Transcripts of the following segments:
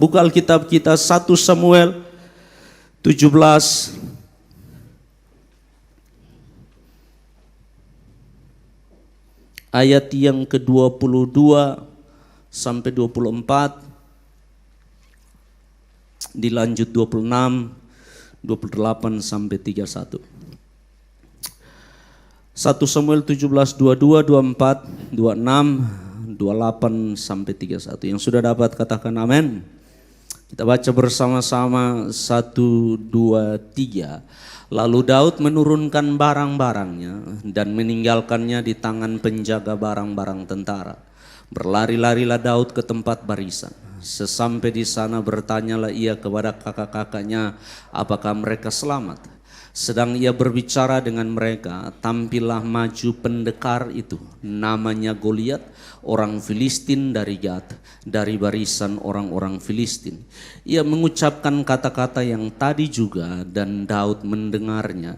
Buka Alkitab kita 1 Samuel 17 ayat yang ke-22 sampai 24, dilanjut 26, 28 sampai 31. 1 Samuel 17, 22, 24, 26, 28 sampai 31. Yang sudah dapat katakan amin. Kita baca bersama-sama 1, 2, 3. Lalu Daud menurunkan barang-barangnya dan meninggalkannya di tangan penjaga barang-barang tentara. Berlari-larilah Daud ke tempat barisan. Sesampai di sana bertanyalah ia kepada kakak-kakaknya apakah mereka selamat. Sedang ia berbicara dengan mereka, tampillah maju pendekar itu, namanya Goliat, orang Filistin dari Gat, dari barisan orang-orang Filistin. Ia mengucapkan kata-kata yang tadi juga dan Daud mendengarnya.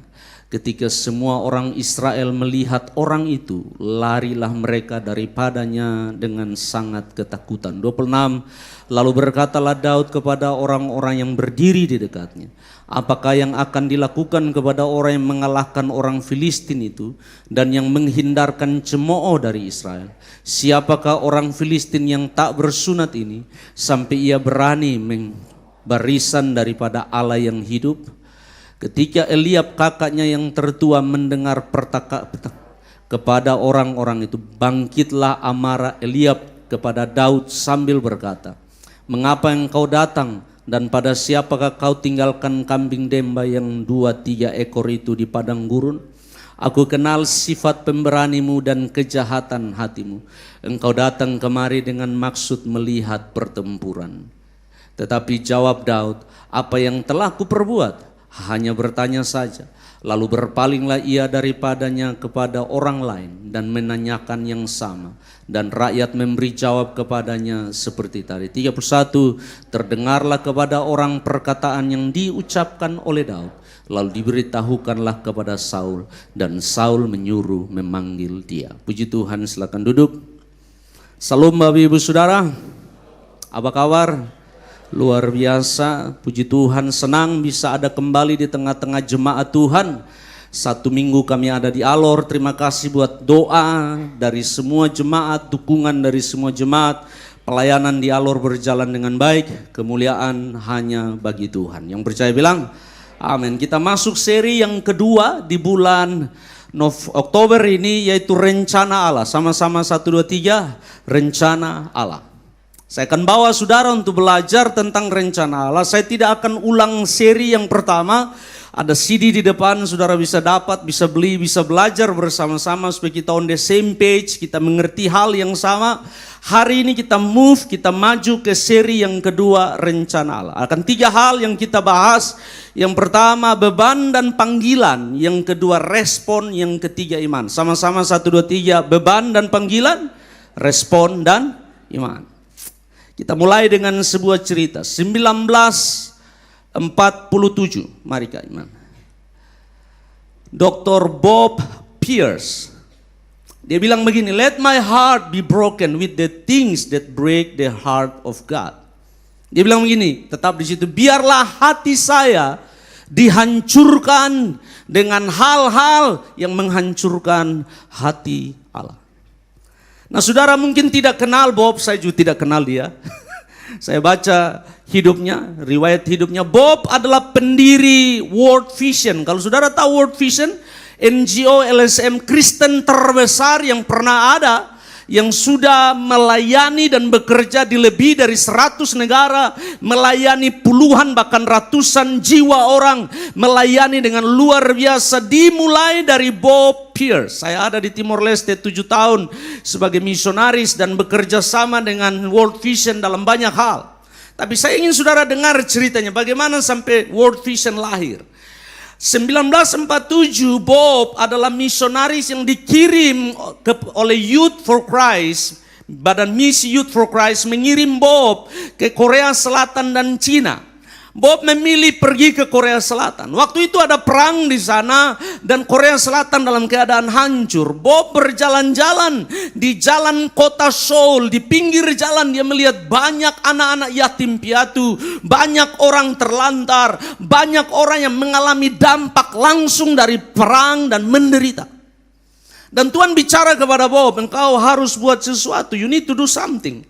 Ketika semua orang Israel melihat orang itu, larilah mereka daripadanya dengan sangat ketakutan. 26, lalu berkatalah Daud kepada orang-orang yang berdiri di dekatnya, apakah yang akan dilakukan kepada orang yang mengalahkan orang Filistin itu dan yang menghindarkan cemooh dari Israel? Siapakah orang Filistin yang tak bersunat ini sampai ia berani barisan daripada Allah yang hidup? Ketika Eliab kakaknya yang tertua mendengar perkataan kepada orang-orang itu, bangkitlah amarah Eliab kepada Daud sambil berkata, mengapa engkau datang dan pada siapakah kau tinggalkan kambing domba yang 2-3 ekor itu di padang gurun? Aku kenal sifat pemberanimu dan kejahatan hatimu. Engkau datang kemari dengan maksud melihat pertempuran. Tetapi jawab Daud, apa yang telah kuperbuat? Hanya bertanya saja. Lalu berpalinglah ia daripadanya kepada orang lain dan menanyakan yang sama. Dan rakyat memberi jawab kepadanya seperti tadi. 31, terdengarlah kepada orang perkataan yang diucapkan oleh Daud. Lalu diberitahukanlah kepada Saul dan Saul menyuruh memanggil dia. Puji Tuhan, silakan duduk. Salam Bapak Ibu Saudara. Apa kabar? Luar biasa, puji Tuhan, senang bisa ada kembali di tengah-tengah jemaat Tuhan. 1 minggu kami ada di Alor, terima kasih buat doa dari semua jemaat, dukungan dari semua jemaat. Pelayanan di Alor berjalan dengan baik, kemuliaan hanya bagi Tuhan. Yang percaya bilang, amin. Kita masuk seri yang kedua di bulan Oktober ini, yaitu Rencana Allah. Sama-sama 1, 2, 3, Rencana Allah. Saya akan bawa saudara untuk belajar tentang rencana Allah. Saya tidak akan ulang seri yang pertama. Ada CD di depan, saudara bisa dapat, bisa beli, bisa belajar bersama-sama supaya kita on the same page, kita mengerti hal yang sama. Hari ini kita maju ke seri yang kedua, rencana Allah. Akan 3 hal yang kita bahas. Yang pertama beban dan panggilan, yang kedua respon, yang ketiga iman. Sama-sama 1, 2, 3, beban dan panggilan, respon dan iman. Kita mulai dengan sebuah cerita. 1947, mari Kak Iman. Dr. Bob Pierce, dia bilang begini, let my heart be broken with the things that break the heart of God. Dia bilang begini, tetap di situ, biarlah hati saya dihancurkan dengan hal-hal yang menghancurkan hati Allah. Nah, saudara mungkin tidak kenal Bob, saya juga tidak kenal dia. Saya baca hidupnya, riwayat hidupnya. Bob adalah pendiri World Vision. Kalau saudara tahu World Vision, NGO LSM Kristen terbesar yang pernah ada, yang sudah melayani dan bekerja di lebih dari 100 negara, melayani puluhan bahkan ratusan jiwa orang, melayani dengan luar biasa, dimulai dari Bob Pierce. Saya ada di Timor Leste 7 tahun sebagai misionaris dan bekerja sama dengan World Vision dalam banyak hal. Tapi saya ingin saudara dengar ceritanya bagaimana sampai World Vision lahir. 1947 Bob adalah misionaris yang dikirim oleh Youth for Christ. Badan Misi Youth for Christ mengirim Bob ke Korea Selatan dan Cina. Bob memilih pergi ke Korea Selatan. Waktu itu ada perang di sana dan Korea Selatan dalam keadaan hancur. Bob berjalan-jalan di jalan kota Seoul. Di pinggir jalan dia melihat banyak anak-anak yatim piatu, banyak orang terlantar, banyak orang yang mengalami dampak langsung dari perang dan menderita. Dan Tuhan bicara kepada Bob, engkau harus buat sesuatu, you need to do something.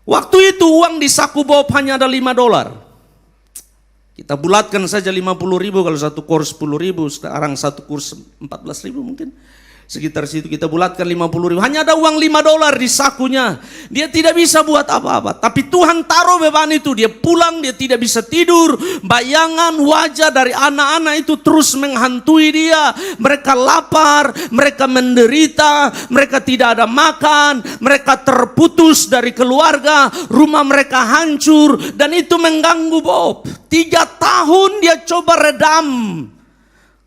Waktu itu uang di saku Bob hanya ada $5. Kita bulatkan saja 50.000, kalau satu kurs 10.000, sekarang satu kurs 14.000 mungkin. Sekitar situ kita bulatkan 50.000. Hanya ada uang $5 di sakunya. Dia tidak bisa buat apa-apa. Tapi Tuhan taruh beban itu. Dia pulang, dia tidak bisa tidur. Bayangan wajah dari anak-anak itu terus menghantui dia. Mereka lapar, mereka menderita, mereka tidak ada makan, mereka terputus dari keluarga, rumah mereka hancur. Dan itu mengganggu Bob. 3 tahun dia coba redam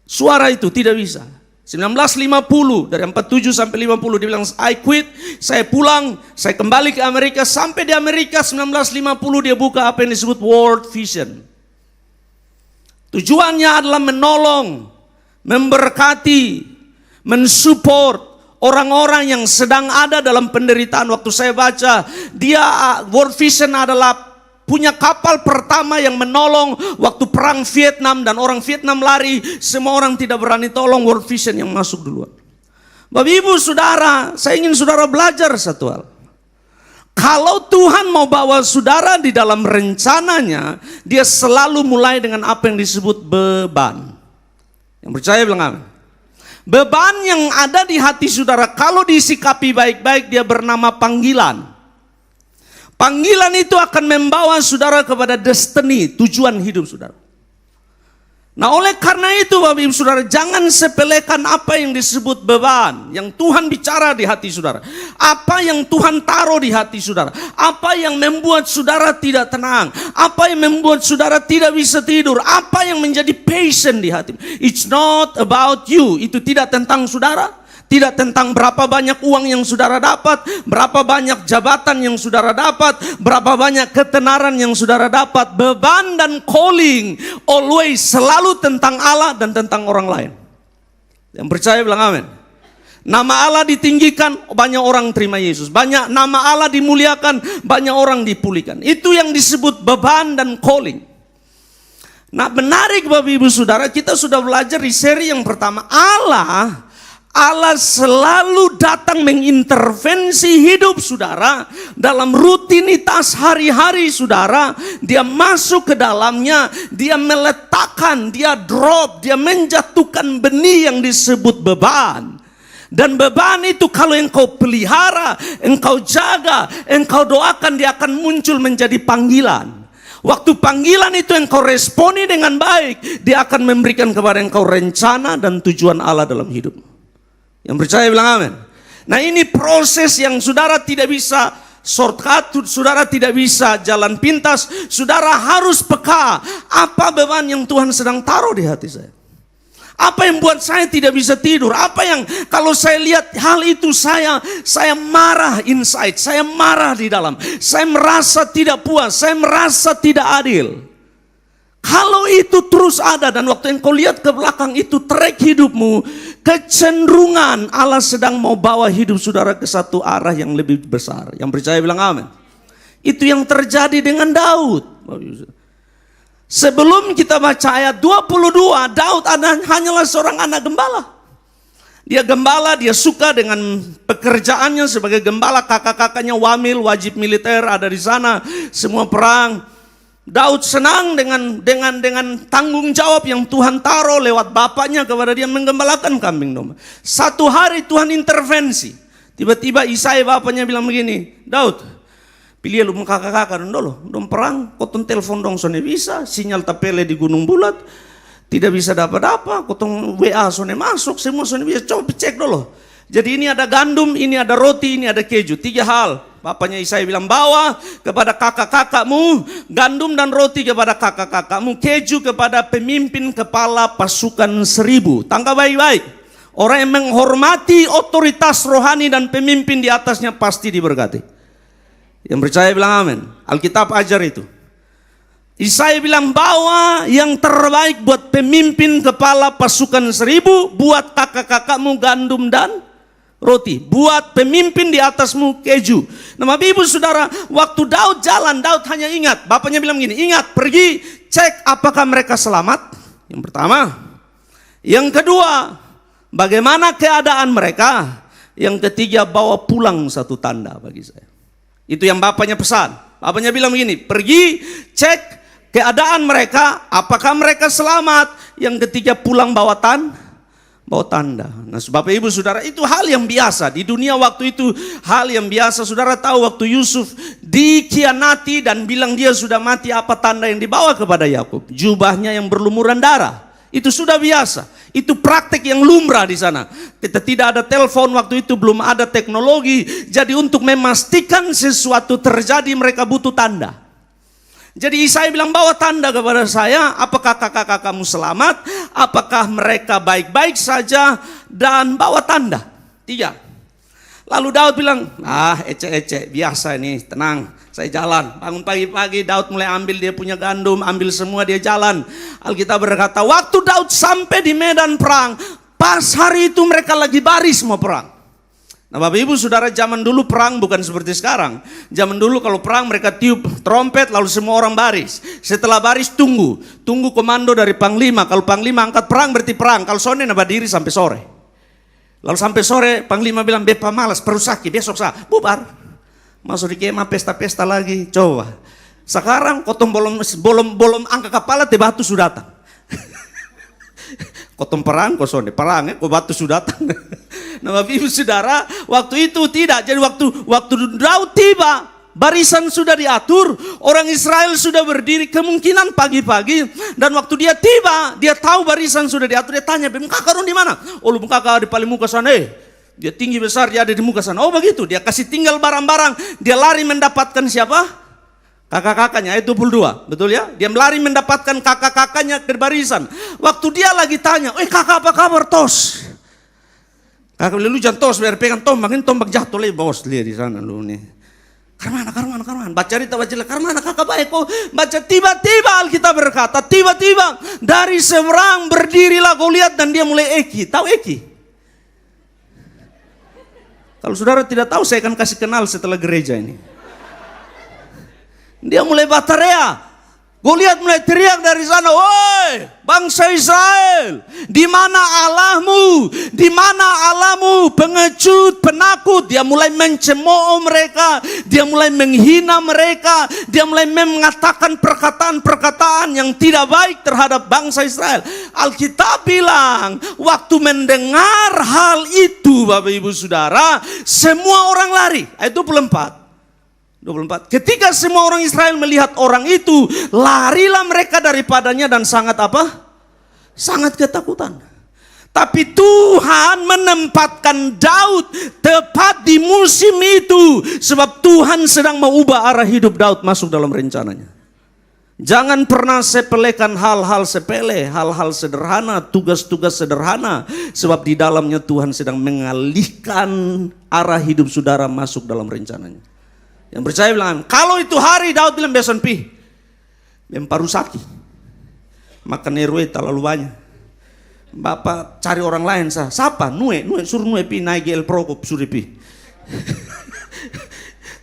suara itu, tidak bisa. 1950, dari 47 sampai 50 dia bilang I quit, saya pulang, saya kembali ke Amerika. Sampai di Amerika 1950 dia buka apa yang disebut World Vision. Tujuannya adalah menolong, memberkati, mensupport orang-orang yang sedang ada dalam penderitaan. Waktu saya baca, dia World Vision adalah punya kapal pertama yang menolong waktu perang Vietnam dan orang Vietnam lari, semua orang tidak berani tolong, World Vision yang masuk duluan. Bapak Ibu Saudara, saya ingin saudara belajar satu hal. Kalau Tuhan mau bawa saudara di dalam rencananya, dia selalu mulai dengan apa yang disebut beban. Yang percaya bilang amin. Beban yang ada di hati saudara, kalau disikapi baik-baik, dia bernama panggilan. Panggilan itu akan membawa saudara kepada destiny, tujuan hidup saudara. Nah, oleh karena itu Bapak Ibu Saudara, jangan sepelekan apa yang disebut beban yang Tuhan bicara di hati saudara. Apa yang Tuhan taruh di hati saudara. Apa yang membuat saudara tidak tenang. Apa yang membuat saudara tidak bisa tidur. Apa yang menjadi passion di hati. It's not about you. Itu tidak tentang saudara. Tidak tentang berapa banyak uang yang saudara dapat, berapa banyak jabatan yang saudara dapat, berapa banyak ketenaran yang saudara dapat. Beban dan calling always selalu tentang Allah dan tentang orang lain. Yang percaya bilang amin. Nama Allah ditinggikan, banyak orang terima Yesus. Banyak nama Allah dimuliakan, banyak orang dipulihkan. Itu yang disebut beban dan calling. Nah, menarik Bapak Ibu Saudara, kita sudah belajar di seri yang pertama. Allah selalu datang mengintervensi hidup saudara dalam rutinitas hari-hari saudara. Dia masuk ke dalamnya, dia meletakkan, dia drop, dia menjatuhkan benih yang disebut beban. Dan beban itu kalau engkau pelihara, engkau jaga, engkau doakan, dia akan muncul menjadi panggilan. Waktu panggilan itu engkau responi dengan baik, dia akan memberikan kepada engkau rencana dan tujuan Allah dalam hidup. Yang percaya bilang amin. Nah, ini proses yang saudara tidak bisa shortcut, saudara tidak bisa jalan pintas. Saudara harus peka. Apa beban yang Tuhan sedang taruh di hati saya? Apa yang buat saya tidak bisa tidur? Apa yang kalau saya lihat hal itu saya marah inside, saya marah di dalam. Saya merasa tidak puas, saya merasa tidak adil. Kalau itu terus ada dan waktu engkau lihat ke belakang itu track hidupmu, kecenderungan Allah sedang mau bawa hidup saudara ke satu arah yang lebih besar. Yang percaya bilang amin. Itu yang terjadi dengan Daud. Sebelum kita baca ayat 22, Daud hanyalah seorang anak gembala. Dia gembala, dia suka dengan pekerjaannya sebagai gembala. Kakak-kakaknya wamil, wajib militer ada di sana, semua perang. Daud senang dengan tanggung jawab yang Tuhan taruh lewat bapaknya kepada dia menggembalakan kambing domba. Satu hari Tuhan intervensi. Tiba-tiba Isai bapaknya bilang begini, Daud, pilih lu kakak-kakak dong perang, kotong telepon dong sone bisa, sinyal tapele di gunung bulat, tidak bisa dapat apa, kotong WA sone masuk, semua sone bisa, coba cek dulu. Jadi ini ada gandum, ini ada roti, ini ada keju, 3 hal. Bapaknya Isai bilang, bawa kepada kakak-kakakmu, gandum dan roti kepada kakak-kakakmu, keju kepada pemimpin kepala pasukan 1000. Tangkap baik-baik. Orang yang menghormati otoritas rohani dan pemimpin di atasnya pasti diberkati. Yang percaya bilang amin. Alkitab ajar itu. Yesaya bilang bawa yang terbaik buat pemimpin kepala pasukan 1000, buat kakak-kakakmu gandum dan roti, buat pemimpin di atasmu keju. Nah Bapak Ibu Saudara, waktu Daud jalan, Daud hanya ingat, bapaknya bilang gini, ingat pergi cek apakah mereka selamat, yang pertama. Yang kedua, bagaimana keadaan mereka. Yang ketiga, bawa pulang satu tanda bagi saya. Itu yang bapaknya pesan. Bapaknya bilang begini, pergi cek keadaan mereka, apakah mereka selamat. Yang ketiga, pulang bawa tanda. Nah Bapak Ibu Saudara, itu hal yang biasa. Di dunia waktu itu hal yang biasa. Saudara tahu waktu Yusuf dikhianati dan bilang dia sudah mati, apa tanda yang dibawa kepada Yakub? Jubahnya yang berlumuran darah. Itu sudah biasa. Itu praktek yang lumrah di sana. Kita tidak ada telepon waktu itu, belum ada teknologi. Jadi untuk memastikan sesuatu terjadi mereka butuh tanda. Jadi Yesaya bilang bawa tanda kepada saya, apakah kakak-kakakmu selamat, apakah mereka baik-baik saja, dan bawa tanda. 3. Lalu Daud bilang, ecek-ecek, biasa ini, tenang, saya jalan. Bangun pagi-pagi, Daud mulai ambil dia punya gandum, ambil semua, dia jalan. Alkitab berkata, waktu Daud sampai di medan perang, pas hari itu mereka lagi baris mau perang. Nah Bapak Ibu Saudara, zaman dulu perang bukan seperti sekarang. Zaman dulu kalau perang mereka tiup trompet, lalu semua orang baris. Setelah baris tunggu komando dari panglima. Kalau panglima angkat perang berarti perang. Kalau sore berdiri sampai sore. Lalu sampai sore panglima bilang, bepa malas, perusaki, besok sah, bubar. Masuk di kemah, pesta-pesta lagi, coba. Sekarang kotong bolom angka kepala, batu sudah datang. Kotong perang, kosong perang, batu sudah datang. Nah Bapak Ibu Saudara, waktu itu tidak. Jadi waktu Daud tiba, barisan sudah diatur, orang Israel sudah berdiri kemungkinan pagi-pagi, dan waktu dia tiba, dia tahu barisan sudah diatur, dia tanya, "Bung Kakak di mana?" "Oh, Bung Kakak di paling muka sana." Dia tinggi besar, dia ada di muka sana. Oh begitu, dia kasih tinggal barang-barang, dia lari mendapatkan siapa? Kakak-kakaknya, ayat 22, betul ya? Dia lari mendapatkan kakak-kakaknya ke barisan. Waktu dia lagi tanya, kakak apa kabar tos? Kakak bilang, lu jangan tos, biar pegang tombak, ini tombak jatuh lagi, bos, lihat di sana lu nih. Karmana, baca cerita, Karmana kakak baik kok. Baca tiba-tiba Alkitab berkata, tiba-tiba dari seberang berdirilah Goliat dan dia mulai eki. Tahu eki? Kalau saudara tidak tahu, saya akan kasih kenal setelah gereja ini. Dia mulai bataria. Goliat mulai teriak dari sana, "Woi, bangsa Israel, di mana Allahmu? Di mana Allahmu?" Pengecut, penakut. Dia mulai mencemooh mereka, dia mulai menghina mereka, dia mulai mengatakan perkataan-perkataan yang tidak baik terhadap bangsa Israel. Alkitab bilang, waktu mendengar hal itu, Bapak Ibu Saudara, semua orang lari. Ayat 24. Ketika semua orang Israel melihat orang itu, larilah mereka daripadanya dan sangat apa? Sangat ketakutan. Tapi Tuhan menempatkan Daud tepat di musim itu, sebab Tuhan sedang mengubah arah hidup Daud masuk dalam rencananya. Jangan pernah sepelekan hal-hal sepele, hal-hal sederhana, tugas-tugas sederhana, sebab di dalamnya Tuhan sedang mengalihkan arah hidup saudara masuk dalam rencananya. Yang percaya bilang, kalau itu hari Daud bilang beson pi, memparusaki, makan RW terlalu banyak. Bapak cari orang lain sah, siapa? Nue suruh Nue pi naik GL Prokop suruh pi.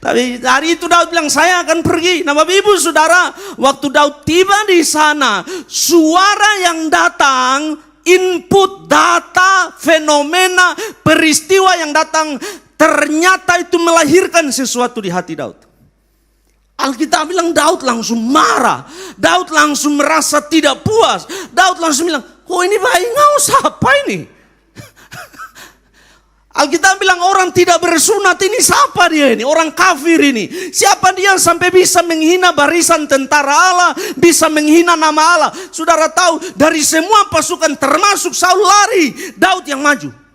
Tapi hari itu Daud bilang, saya akan pergi. Nah Bapak Ibu Saudara, waktu Daud tiba di sana, suara yang datang, input data, fenomena, peristiwa yang datang, ternyata itu melahirkan sesuatu di hati Daud. Alkitab bilang Daud langsung marah. Daud langsung merasa tidak puas. Daud langsung bilang, ini bayi ngau siapa ini? Alkitab bilang orang tidak bersunat ini siapa dia ini? Orang kafir ini. Siapa dia sampai bisa menghina barisan tentara Allah, bisa menghina nama Allah? Saudara tahu, dari semua pasukan termasuk Saul lari, Daud yang maju.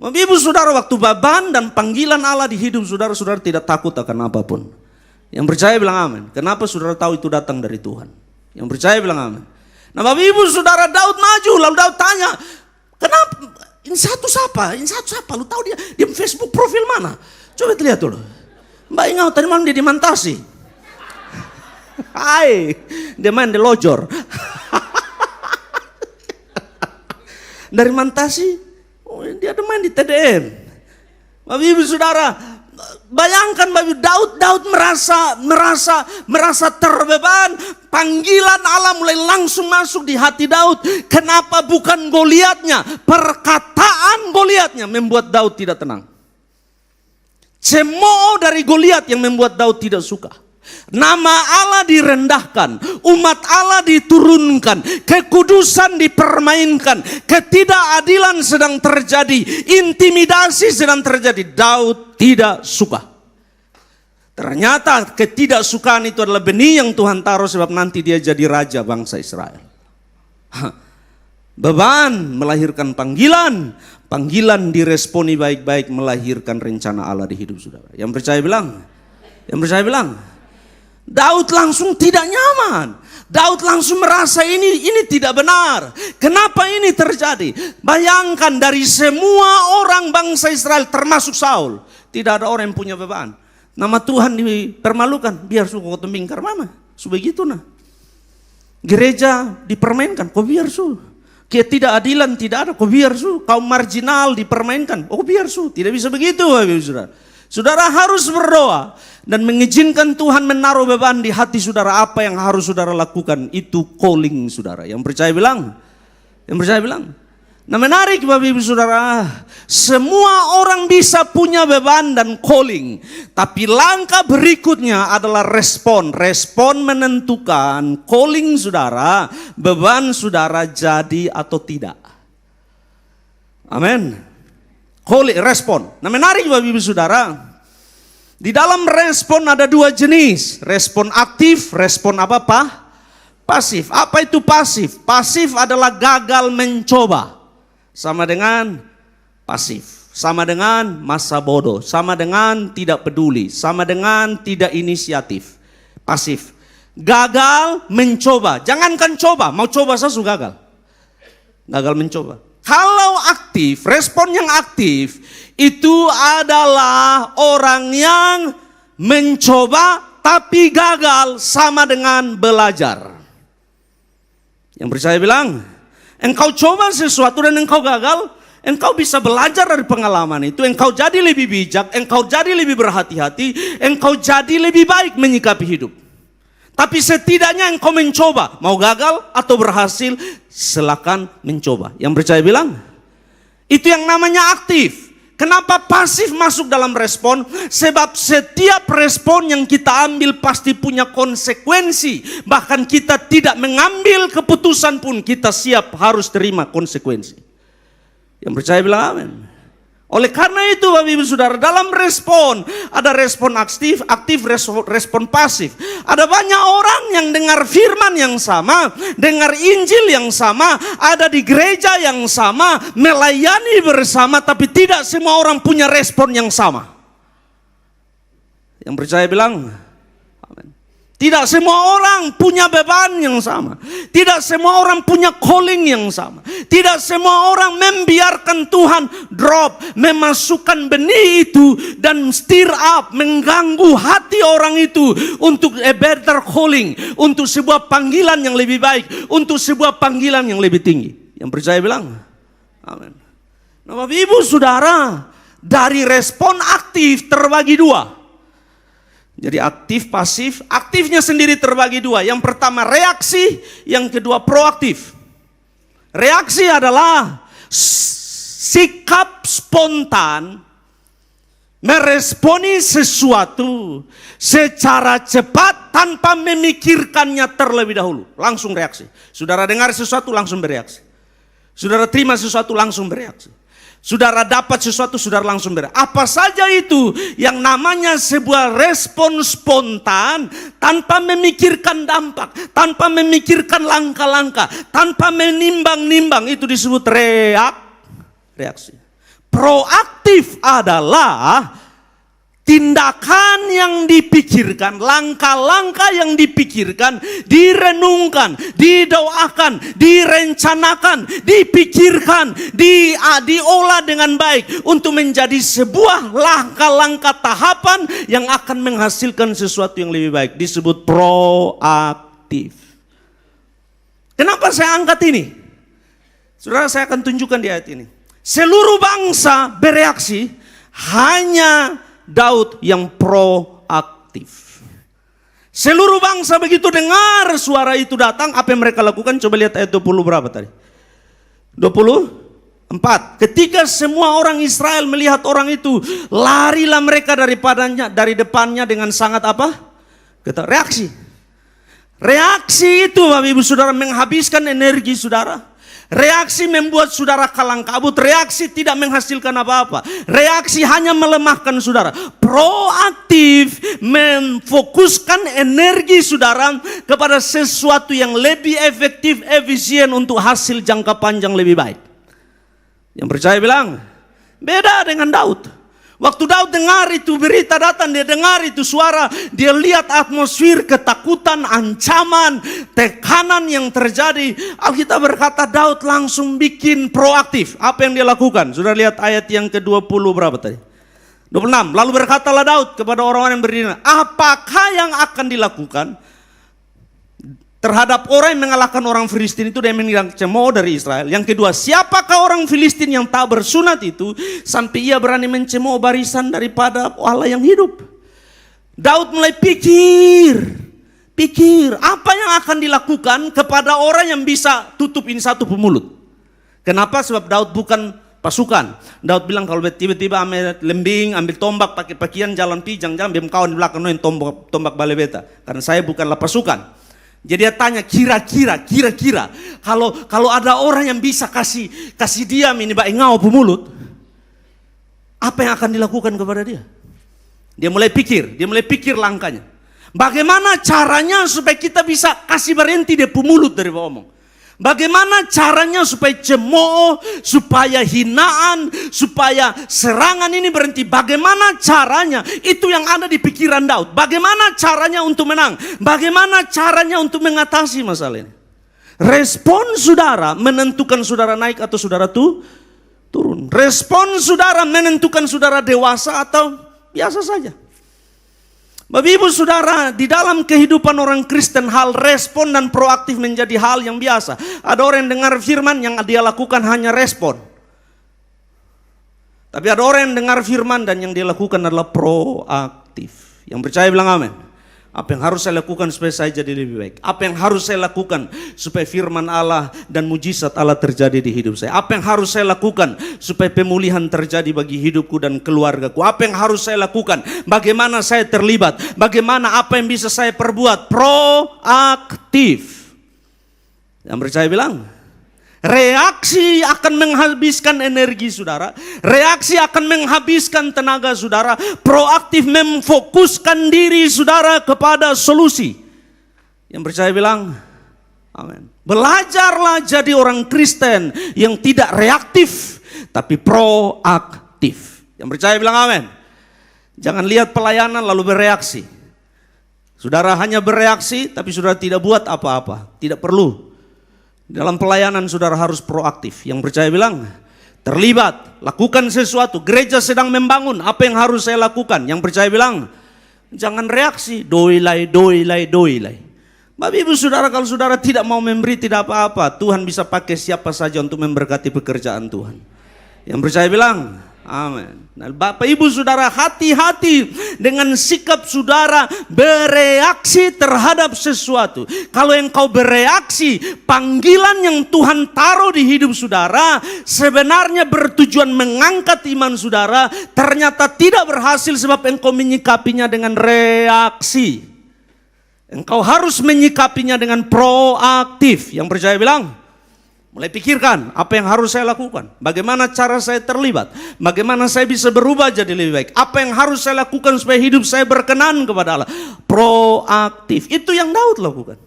Ibu saudara, waktu beban dan panggilan Allah di hidup saudara, saudara tidak takut akan apapun. Yang percaya bilang amin. Kenapa saudara tahu itu datang dari Tuhan? Yang percaya bilang amin. Nah Bapak Ibu Saudara, Daud maju, lalu Daud tanya, kenapa? Ini satu siapa? Lu tahu dia Facebook profil mana? Coba lihat dulu. Mbak Ingau tadi malam dia dimantasi. Hai, dia main di lojor. Dari Mantasi, dia ada main di TDM. Bapak Ibu Saudara, bayangkan Bapak Ibu, Daud merasa terbeban. Panggilan Allah mulai langsung masuk di hati Daud. Kenapa bukan Goliatnya? Perkataan Goliatnya membuat Daud tidak tenang. Cemooh dari Goliat yang membuat Daud tidak suka. Nama Allah direndahkan, umat Allah diturunkan, kekudusan dipermainkan, ketidakadilan sedang terjadi, intimidasi sedang terjadi. Daud tidak suka. Ternyata ketidaksukaan itu adalah benih yang Tuhan taruh sebab nanti dia jadi raja bangsa Israel. Beban melahirkan panggilan, panggilan diresponi baik-baik melahirkan rencana Allah di hidup saudara. Yang percaya bilang, yang percaya bilang. Daud langsung tidak nyaman. Daud langsung merasa ini tidak benar. Kenapa ini terjadi? Bayangkan dari semua orang bangsa Israel termasuk Saul, tidak ada orang yang punya beban. Nama Tuhan dipermalukan, biar suku kau tembingkar mama. Sebegitu nah. Gereja dipermainkan, kau biar su. Ketidakadilan tidak ada, kau biar su. Kaum marginal dipermainkan, kau biar su. Tidak bisa begitu, saudara. Saudara harus berdoa dan mengizinkan Tuhan menaruh beban di hati saudara. Apa yang harus saudara lakukan, itu calling saudara. Yang percaya bilang, yang percaya bilang. Nah menarik Bapak Ibu Saudara, semua orang bisa punya beban dan calling. Tapi langkah berikutnya adalah respon. Respon menentukan calling saudara, beban saudara jadi atau tidak. Amin. Calling, respon. Nah menarik Bapak Ibu Saudara, di dalam respon ada dua jenis. Respon aktif, respon apa Pak? Pasif. Apa itu pasif? Pasif adalah gagal mencoba. Sama dengan pasif, sama dengan masa bodoh, sama dengan tidak peduli, sama dengan tidak inisiatif. Pasif, gagal mencoba. Jangankan coba, mau coba saja gagal. Gagal mencoba. Kalau aktif, respon yang aktif itu adalah orang yang mencoba tapi gagal, sama dengan belajar. Yang percaya bilang, engkau coba sesuatu dan engkau gagal, engkau bisa belajar dari pengalaman itu. Engkau jadi lebih bijak, engkau jadi lebih berhati-hati, engkau jadi lebih baik menyikapi hidup. Tapi setidaknya engkau mencoba, mau gagal atau berhasil, silakan mencoba. Yang percaya bilang, itu yang namanya aktif. Kenapa pasif masuk dalam respon? Sebab setiap respon yang kita ambil pasti punya konsekuensi. Bahkan kita tidak mengambil keputusan pun kita siap harus terima konsekuensi. Yang percaya bilang amin. Oleh karena itu Bapak Ibu Saudara, dalam respon ada respon aktif, respon pasif. Ada banyak orang yang dengar firman yang sama, dengar Injil yang sama, ada di gereja yang sama, melayani bersama, tapi tidak semua orang punya respon yang sama. Yang percaya bilang amin. Tidak semua orang punya beban yang sama. Tidak semua orang punya calling yang sama. Tidak semua orang membiarkan Tuhan drop, memasukkan benih itu dan stir up, mengganggu hati orang itu untuk a better calling, untuk sebuah panggilan yang lebih baik, untuk sebuah panggilan yang lebih tinggi. Yang percaya bilang amin. Nah Bapak Ibu Saudara, dari respon aktif terbagi dua. Jadi aktif, pasif. Aktifnya sendiri terbagi dua. Yang pertama reaksi, yang kedua proaktif. Reaksi adalah sikap spontan meresponi sesuatu secara cepat tanpa memikirkannya terlebih dahulu. Langsung reaksi. Saudara dengar sesuatu langsung bereaksi. Saudara terima sesuatu langsung bereaksi. Saudara dapat sesuatu, saudara langsung bereaksi. Apa saja itu yang namanya sebuah respon spontan tanpa memikirkan dampak, tanpa memikirkan langkah-langkah, tanpa menimbang-nimbang, itu disebut reaksi. Proaktif adalah tindakan yang dipikirkan, langkah-langkah yang dipikirkan, direnungkan, didoakan, direncanakan, dipikirkan, diolah dengan baik untuk menjadi sebuah langkah-langkah tahapan yang akan menghasilkan sesuatu yang lebih baik. Disebut proaktif. Kenapa saya angkat ini? Saudara, saya akan tunjukkan di ayat ini. Seluruh bangsa bereaksi, hanya Daud yang proaktif. Seluruh bangsa begitu dengar suara itu datang, apa yang mereka lakukan? Coba lihat ayat 20 berapa tadi? 24. Ketika semua orang Israel melihat orang itu, larilah mereka dari depannya dengan sangat apa? Reaksi. Reaksi itu Bapak Ibu Saudara menghabiskan energi saudara. Reaksi membuat saudara kalang kabut. Reaksi tidak menghasilkan apa-apa. Reaksi hanya melemahkan saudara. Proaktif memfokuskan energi saudara kepada sesuatu yang lebih efektif, efisien untuk hasil jangka panjang lebih baik. Yang percaya bilang, beda dengan Daud. Waktu Daud dengar itu berita datang, dia dengar itu suara, dia lihat atmosfer ketakutan, ancaman, tekanan yang terjadi. Alkitab berkata Daud langsung bikin proaktif. Apa yang dia lakukan? Sudah lihat ayat yang ke-20 berapa tadi? 26. Lalu berkatalah Daud kepada orang-orang yang berdiri, apakah yang akan dilakukan terhadap orang yang mengalahkan orang Filistin itu? Dia mengilang cemooh dari Israel. Yang kedua, siapakah orang Filistin yang tak bersunat itu sampai ia berani mencemooh barisan daripada Allah yang hidup? Daud mulai pikir apa yang akan dilakukan kepada orang yang bisa tutupin satu pemulut. Kenapa? Sebab Daud bukan pasukan. Daud bilang kalau tiba-tiba ambil lembing, ambil tombak, pakai pakaian, jalan pijang, jangan kawan di belakang noin tombak bale beta. Karena saya bukanlah pasukan. Jadi dia tanya kira-kira kalau ada orang yang bisa kasih diam ini Mbak Engau pemulut, apa yang akan dilakukan kepada dia? Dia mulai pikir langkahnya. Bagaimana caranya supaya kita bisa kasih berhenti dia pemulut dari bawah omong? Bagaimana caranya supaya cemooh, supaya hinaan, supaya serangan ini berhenti? Bagaimana caranya? Itu yang ada di pikiran Daud. Bagaimana caranya untuk menang? Bagaimana caranya untuk mengatasi masalah ini? Respon saudara menentukan saudara naik atau saudara turun. Respon saudara menentukan saudara dewasa atau biasa saja. Bapak Ibu Saudara, di dalam kehidupan orang Kristen hal respon dan proaktif menjadi hal yang biasa. Ada orang yang dengar firman yang dia lakukan hanya respon. Tapi ada orang yang dengar firman dan yang dia lakukan adalah proaktif. Yang percaya bilang amin. Apa yang harus saya lakukan supaya saya jadi lebih baik? Apa yang harus saya lakukan supaya firman Allah dan mujizat Allah terjadi di hidup saya? Apa yang harus saya lakukan supaya pemulihan terjadi bagi hidupku dan keluargaku? Apa yang harus saya lakukan? Bagaimana saya terlibat? Bagaimana apa yang bisa saya perbuat? Proaktif. Yang percaya bilang, reaksi akan menghabiskan energi saudara. Reaksi akan menghabiskan tenaga saudara. Proaktif memfokuskan diri saudara kepada solusi. Yang percaya bilang amin. Belajarlah jadi orang Kristen yang tidak reaktif tapi proaktif. Yang percaya bilang amin. Jangan lihat pelayanan lalu bereaksi. Saudara hanya bereaksi tapi saudara tidak buat apa-apa. Tidak perlu. Dalam pelayanan saudara harus proaktif. Yang percaya bilang terlibat, lakukan sesuatu. Gereja sedang membangun, apa yang harus saya lakukan? Yang percaya bilang jangan reaksi, doilai. Bapak Ibu Saudara, kalau saudara tidak mau memberi tidak apa-apa. Tuhan bisa pakai siapa saja untuk memberkati pekerjaan Tuhan. Yang percaya bilang amin. Nah, Bapak Ibu Saudara, hati-hati dengan sikap saudara bereaksi terhadap sesuatu. Kalau engkau bereaksi, panggilan yang Tuhan taruh di hidup saudara sebenarnya bertujuan mengangkat iman saudara, ternyata tidak berhasil sebab engkau menyikapinya dengan reaksi. Engkau harus menyikapinya dengan proaktif. Yang percaya bilang mulai pikirkan apa yang harus saya lakukan. Bagaimana cara saya terlibat. Bagaimana saya bisa berubah jadi lebih baik. Apa yang harus saya lakukan supaya hidup saya berkenan kepada Allah. Proaktif. Itu yang Daud lakukan.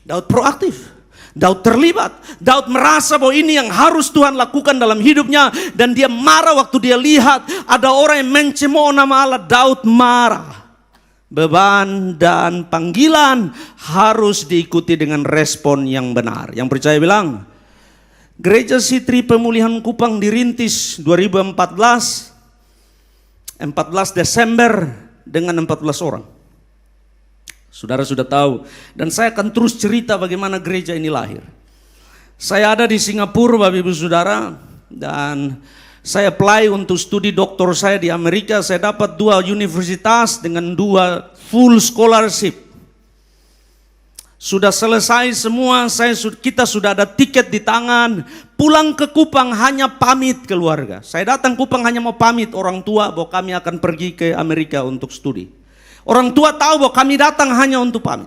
Daud proaktif. Daud terlibat. Daud merasa bahwa ini yang harus Tuhan lakukan dalam hidupnya. Dan dia marah waktu dia lihat ada orang yang mencemooh nama Allah. Daud marah. Beban dan panggilan harus diikuti dengan respon yang benar. Yang percaya bilang, Gereja Sitri Pemulihan Kupang dirintis 2014, 14 Desember dengan 14 orang. Saudara sudah tahu, dan saya akan terus cerita bagaimana gereja ini lahir. Saya ada di Singapura, Bapak Ibu Saudara, dan saya apply untuk studi doktor saya di Amerika. Saya dapat 2 universitas dengan 2 full scholarship. Sudah selesai semua, kita sudah ada tiket di tangan. Pulang ke Kupang hanya pamit keluarga. Saya datang Kupang hanya mau pamit orang tua bahwa kami akan pergi ke Amerika untuk studi. Orang tua tahu bahwa kami datang hanya untuk pamit.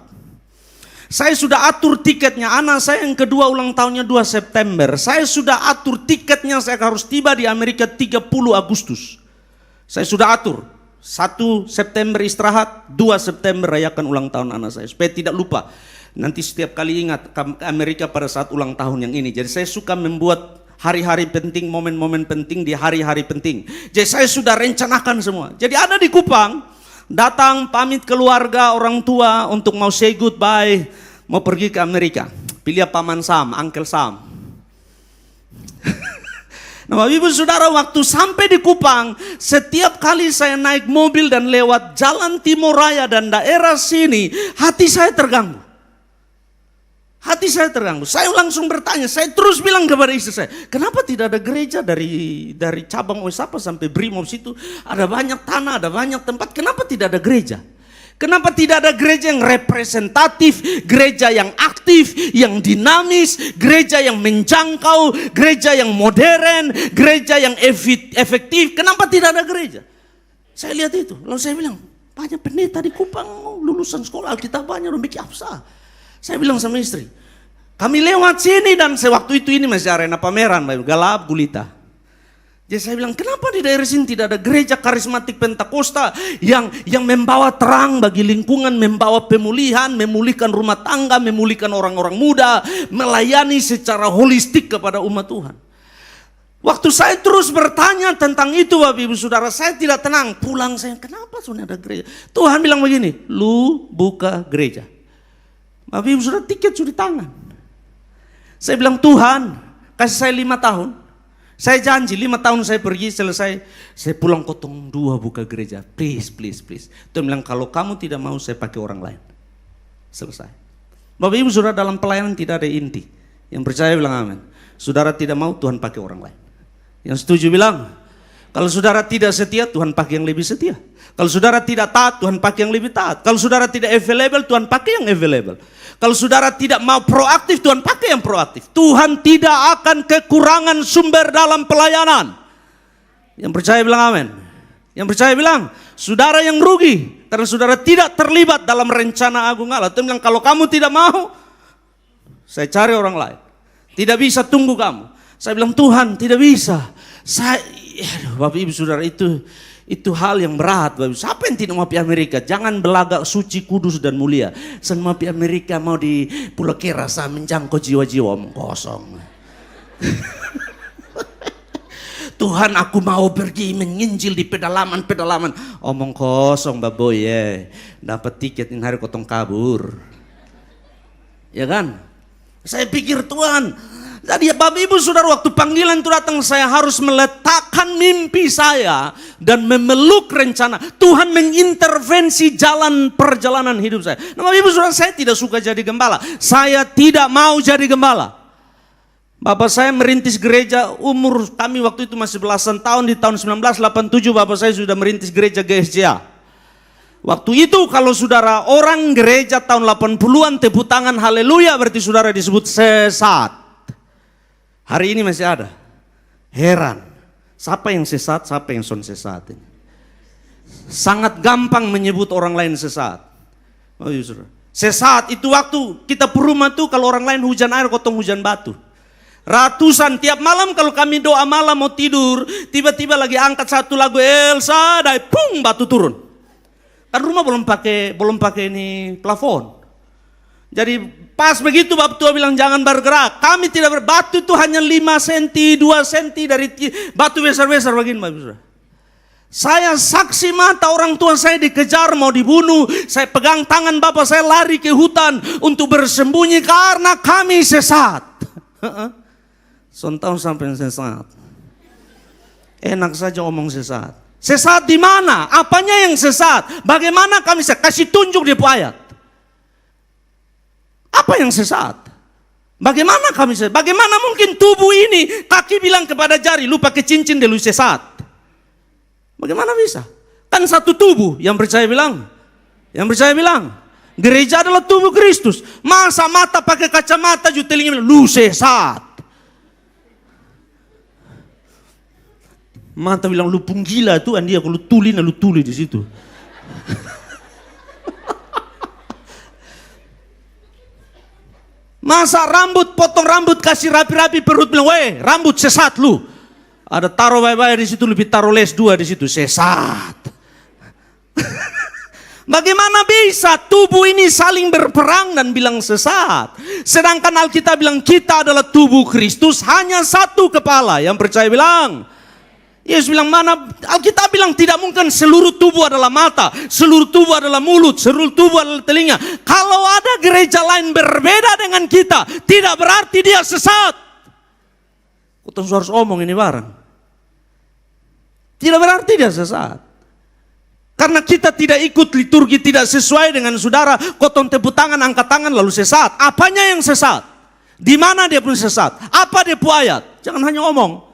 Saya sudah atur tiketnya, anak saya yang kedua ulang tahunnya 2 September. Saya sudah atur tiketnya, saya harus tiba di Amerika 30 Agustus. Saya sudah atur, 1 September istirahat, 2 September rayakan ulang tahun anak saya. Supaya tidak lupa, nanti setiap kali ingat ke Amerika pada saat ulang tahun yang ini. Jadi saya suka membuat hari-hari penting, momen-momen penting di hari-hari penting. Jadi saya sudah rencanakan semua. Jadi ada di Kupang, datang pamit keluarga, orang tua untuk mau say goodbye, mau pergi ke Amerika. Pilih Paman Sam, Uncle Sam. Nah, Bapak Ibu Saudara, waktu sampai di Kupang, setiap kali saya naik mobil dan lewat Jalan Timur Raya dan daerah sini, hati saya terganggu. Hati saya terganggu. Saya langsung bertanya, saya terus bilang kepada istri saya, kenapa tidak ada gereja dari cabang Oesapa sampai Brimob situ, ada banyak tanah, ada banyak tempat, kenapa tidak ada gereja? Kenapa tidak ada gereja yang representatif, gereja yang aktif, yang dinamis, gereja yang menjangkau, gereja yang modern, gereja yang efektif? Kenapa tidak ada gereja? Saya lihat itu, lalu saya bilang, banyak pendeta di Kupang lulusan sekolah Alkitab banyak, udah bikin absa. Saya bilang sama istri, kami lewat sini dan sewaktu itu ini masih arena pameran, gelap gulita. Jadi saya bilang, kenapa di daerah sini tidak ada gereja karismatik Pentakosta yang membawa terang bagi lingkungan, membawa pemulihan, memulihkan rumah tangga, memulihkan orang-orang muda, melayani secara holistik kepada umat Tuhan. Waktu saya terus bertanya tentang itu, Bapak Ibu Saudara, saya tidak tenang. Pulang saya, kenapa sudah ada gereja? Tuhan bilang begini, lu buka gereja. Bapak Ibu Saudara, tiket sudah di tangan. Saya bilang, Tuhan kasih saya 5 tahun. Saya janji 5 tahun saya pergi selesai, saya pulang kotong 2 buka gereja. Please. Tuhan bilang, kalau kamu tidak mau saya pakai orang lain. Selesai. Bapak Ibu Saudara, dalam pelayanan tidak ada inti. Yang percaya bilang amin. Saudara tidak mau, Tuhan pakai orang lain. Yang setuju bilang, kalau saudara tidak setia, Tuhan pakai yang lebih setia. Kalau saudara tidak taat, Tuhan pakai yang lebih taat. Kalau saudara tidak available, Tuhan pakai yang available. Kalau saudara tidak mau proaktif, Tuhan pakai yang proaktif. Tuhan tidak akan kekurangan sumber dalam pelayanan. Yang percaya bilang amin. Yang percaya bilang, saudara yang rugi karena saudara tidak terlibat dalam rencana agung Allah. Tuhan bilang, kalau kamu tidak mau, saya cari orang lain. Tidak bisa tunggu kamu. Saya bilang, Tuhan tidak bisa. Bapak Ibu Saudara, itu hal yang berat. Siapa yang tidak mau pergi Amerika? Jangan belagak suci, kudus dan mulia. Semua pergi Amerika mau di Pulau Kerasa menjangkau jiwa-jiwa, omong kosong. Tuhan, aku mau pergi menginjil di pedalaman, omong kosong baboy ya. Dapat tiket ini hari kotong kabur. Ya kan? Saya pikir Tuhan, jadi Bapak Ibu Saudara, waktu panggilan itu datang, saya harus meletakkan mimpi saya dan memeluk rencana. Tuhan mengintervensi perjalanan hidup saya. Nah, Bapak Ibu Saudara, saya tidak suka jadi gembala. Saya tidak mau jadi gembala. Bapak saya merintis gereja, umur kami waktu itu masih belasan tahun, di tahun 1987 Bapak saya sudah merintis gereja GSJA. Waktu itu kalau saudara orang gereja tahun 80-an tepuk tangan haleluya, berarti saudara disebut sesat. Hari ini masih ada. Heran. Siapa yang sesat, siapa yang son sesat ini. Sangat gampang menyebut orang lain sesat. Oh iya saudara. Sesat itu waktu kita perumah tuh kalau orang lain hujan air, kotong hujan batu. Ratusan tiap malam kalau kami doa malam mau tidur, tiba-tiba lagi angkat satu lagu Elsa, dai pung batu turun. Kan rumah belum pakai ini plafon. Jadi pas begitu Bapak Tua bilang jangan bergerak. Kami tidak berbatu itu hanya 5 cm, 2 cm dari batu besar-besar begini Bapak Saudara. Saya saksi mata orang tua saya dikejar mau dibunuh. Saya pegang tangan bapak saya lari ke hutan untuk bersembunyi karena kami sesat. Sontau sampai sesat. Enak saja omong sesat. Sesat di mana? Apanya yang sesat? Bagaimana kami sesat? Kasih tunjuk di ayat. Apa yang sesat? Bagaimana kami sesat? Bagaimana mungkin tubuh ini kaki bilang kepada jari, lu pakai cincin deh lu sesat. Bagaimana bisa? Kan satu tubuh. Yang percaya bilang. Gereja adalah tubuh Kristus. Masa mata pakai kacamata juga telinga bilang, lu sesat. Mata bilang lu penggila Tuhan dia kalau lu tuli di situ. Masa potong rambut kasih rapi-rapi perut bilang, weh rambut sesat lu. Ada taruh bye-bye di situ, lebih taruh les 2 di situ, sesat. Bagaimana bisa tubuh ini saling berperang dan bilang sesat? Sedangkan Alkitab bilang kita adalah tubuh Kristus, hanya satu kepala. Yang percaya bilang. Yesus bilang mana? Alkitab bilang tidak mungkin seluruh tubuh adalah mata, seluruh tubuh adalah mulut, seluruh tubuh adalah telinga. Kalau ada gereja lain berbeda dengan kita, tidak berarti dia sesat. Kita harus omong ini bareng. Tidak berarti dia sesat. Karena kita tidak ikut liturgi, tidak sesuai dengan saudara, kotong tepuk tangan, angkat tangan lalu sesat. Apanya yang sesat? Di mana dia pun sesat? Apa dia pun ayat? Jangan hanya omong.